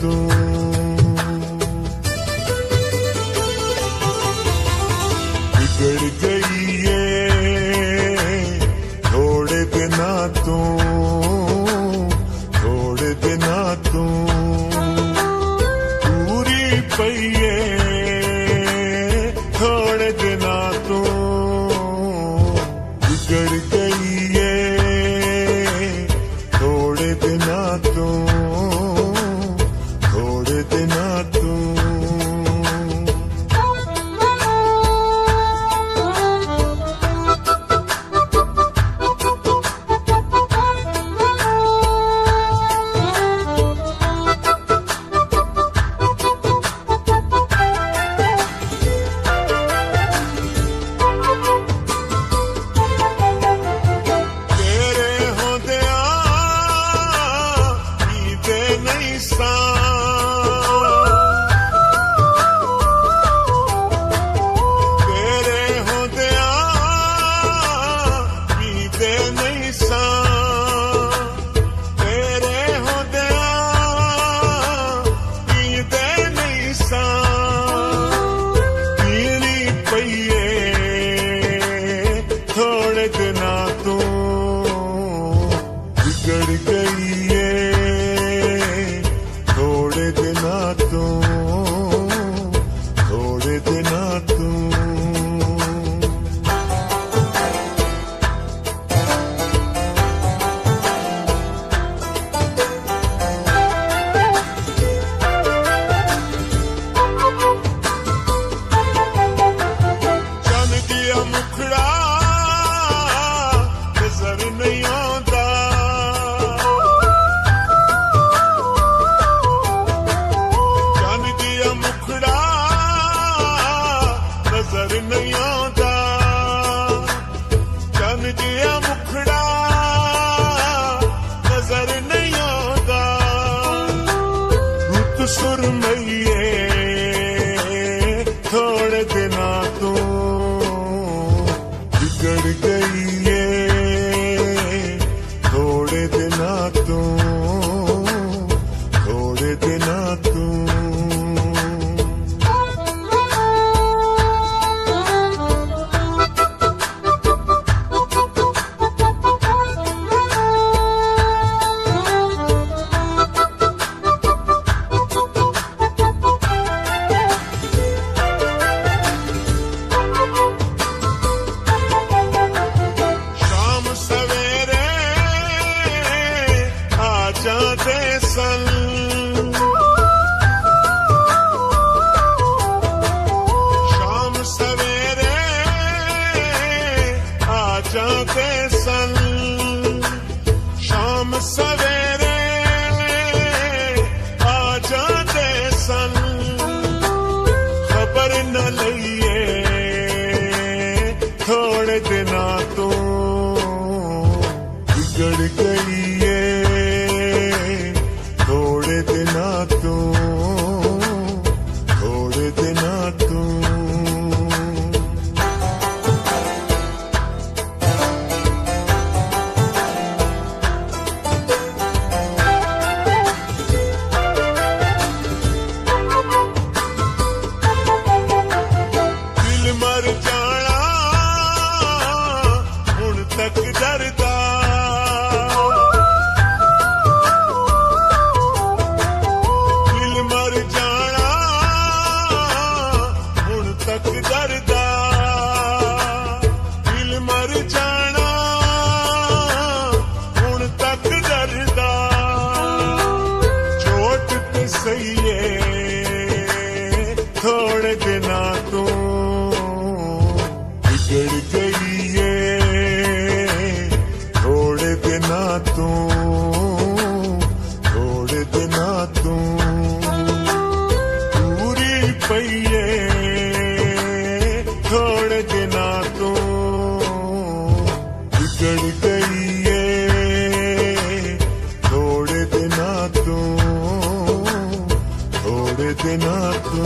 तू। बिगड़ गई ये थोड़े दिना तू, थोड़े दिना तू पूरी पईए थोड़े दिना तू। बिगड़ गई ये थोड़े दिना तू, थोड़े दिना तू। थोड़े दिना तू बिगड़ गई ये थोड़े दिना तू, थोड़े दिना तू। चन दिया मुखड़ा नजर नहीं आंदा, चन दिया मुखड़ा नजर नहीं आंदा, चन दिया मुखड़ा नजर नहीं आंदा। रुत सुरमईए थोड़े दिना तू बिगड़ गई ये थोड़े दिना तू, थोड़े दिना तू। जाते सन शाम सवेरे आ जाते सन, शाम सवेरे आ जाते सन। खबर न लइए थोड़े दिना तू बिगड़ गई ये थोड़े दिना तू, थोड़े दिना तू। दिल मर जाना हुण तक डरदा, तक डरदा। दिल मर जाना हुण तक डरदा। चोट ते सही थोड़े दिना तू बिगड़ गई ये थोड़े दिना तू, थोड़े दिना तू पूरी पईए थोड़े दिना तू बिगड़ गई ये थोड़े दिना तू, थोड़े दिना तू।